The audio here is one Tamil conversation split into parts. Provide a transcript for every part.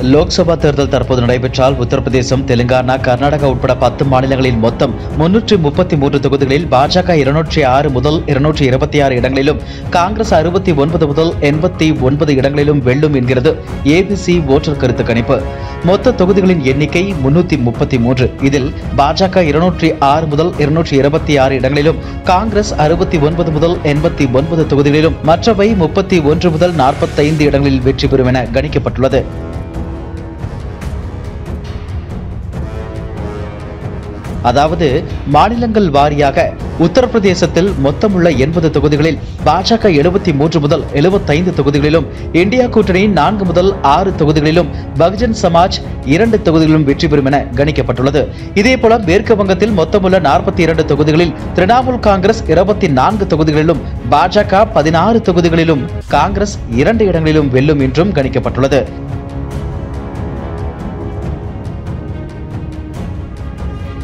லோக்சபா தேர்தல் தற்போது நடைபெற்றால் உத்தரப்பிரதேசம், தெலுங்கானா, கர்நாடகா உட்பட 10 மாநிலங்களில் மொத்தம் 333 தொகுதிகளில் பாஜக 206 முதல் 226 இடங்களிலும், காங்கிரஸ் 69 முதல் 89 இடங்களிலும் வெல்லும் என்கிறது ஏபிசி ஓட்டர் கருத்து கணிப்பு. மொத்த தொகுதிகளின் எண்ணிக்கை 333. இதில் பாஜக 206 முதல் 226 இடங்களிலும், காங்கிரஸ் 69 முதல் 89 தொகுதிகளிலும், மற்றவை 31 முதல் 45 இடங்களில் வெற்றி பெறும் என கணிக்கப்பட்டுள்ளது. அதாவது மாநிலங்கள் வாரியாக உத்தரப்பிரதேசத்தில் மொத்தமுள்ள 80 தொகுதிகளில் பாஜக 73 முதல் 75 தொகுதிகளிலும், இந்தியா கூட்டணி 4 முதல் 6 தொகுதிகளிலும், பகுஜன் சமாஜ் 2 தொகுதிகளிலும் வெற்றி பெறும் என கணிக்கப்பட்டுள்ளது. இதேபோல மேற்கு வங்கத்தில் மொத்தமுள்ள 42 தொகுதிகளில் திரிணாமுல் காங்கிரஸ் 24 தொகுதிகளிலும், பாஜக 16 தொகுதிகளிலும், காங்கிரஸ் 2 இடங்களிலும் வெல்லும் என்றும் கணிக்கப்பட்டுள்ளது.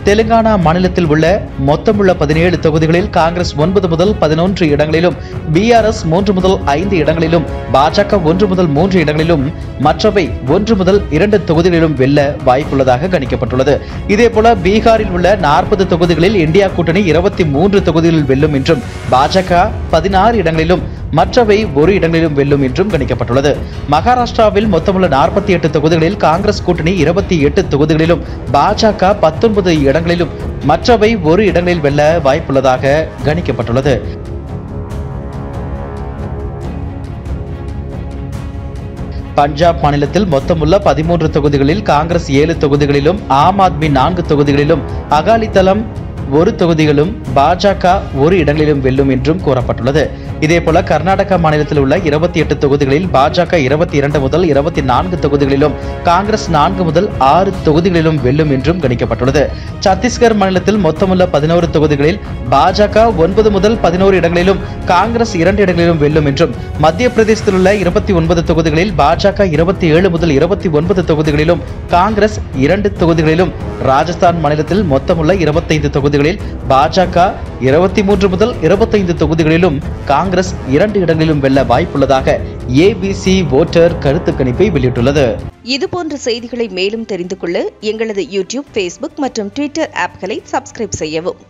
தெலுங்கானா மாநிலத்தில் உள்ள மொத்தமுள்ள 17 தொகுதிகளில் காங்கிரஸ் 9 முதல் 11 இடங்களிலும், பிஆர்எஸ் 3 முதல் 5 இடங்களிலும், பாஜக 1 முதல் 3 இடங்களிலும், மற்றவை 1 முதல் 2 தொகுதிகளிலும் வெல்ல வாய்ப்புள்ளதாக கணிக்கப்பட்டுள்ளது. இதேபோல பீகாரில் உள்ள 40 தொகுதிகளில் இந்தியா கூட்டணி 23 தொகுதிகளில் வெல்லும் என்றும், பாஜக 16 இடங்களிலும், மற்றவை 1 இடங்களிலும் வெல்லும் என்றும் கணிக்கப்பட்டுள்ளது. மகாராஷ்டிராவில் மொத்தமுள்ள 48 தொகுதிகளில் காங்கிரஸ் கூட்டணி 28 தொகுதிகளிலும், பாஜக 19 இடங்களிலும், மற்றவை 1 இடங்களில் வெல்ல வாய்ப்புள்ளதாக கணிக்கப்பட்டுள்ளது. பஞ்சாப் மாநிலத்தில் மொத்தமுள்ள 13 தொகுதிகளில் காங்கிரஸ் 7 தொகுதிகளிலும், ஆம் ஆத்மி 4 தொகுதிகளிலும், அகாலிதளம் 1 தொகுதிகளும், பாஜக 1 இடங்களிலும் வெல்லும் என்றும் கூறப்பட்டுள்ளது. இதேபோல கர்நாடகா மாநிலத்தில் உள்ள 28 தொகுதிகளில் பாஜக 22 முதல் 24 தொகுதிகளிலும், காங்கிரஸ் 4 முதல் 6 தொகுதிகளிலும் வெல்லும் என்றும் கணிக்கப்பட்டுள்ளது. சத்தீஸ்கர் மாநிலத்தில் மொத்தமுள்ள 11 தொகுதிகளில் பாஜக 9 முதல் 11 இடங்களிலும், காங்கிரஸ் 2 இடங்களிலும் வெல்லும் என்றும், மத்திய பிரதேசத்தில் உள்ள 29 தொகுதிகளில் பாஜக 27 முதல் 29 தொகுதிகளிலும், காங்கிரஸ் 2 தொகுதிகளிலும், ராஜஸ்தான் மாநிலத்தில் மொத்தமுள்ள 25 தொகுதிகளில் பாஜக 23 முதல் 25 தொகுதிகளிலும், காங்கிரஸ் 2 இடங்களிலும் வெல்ல வாய்ப்புள்ளதாக ஏபிசி ஓட்டர் கருத்து கணிப்பை வெளியிட்டுள்ளது. இதுபோன்ற செய்திகளை மேலும் தெரிந்து கொள்ள எங்களது யூடியூப், ஃபேஸ்புக் மற்றும் ட்விட்டர் ஆப்களை சப்ஸ்கிரைப் செய்யவும்.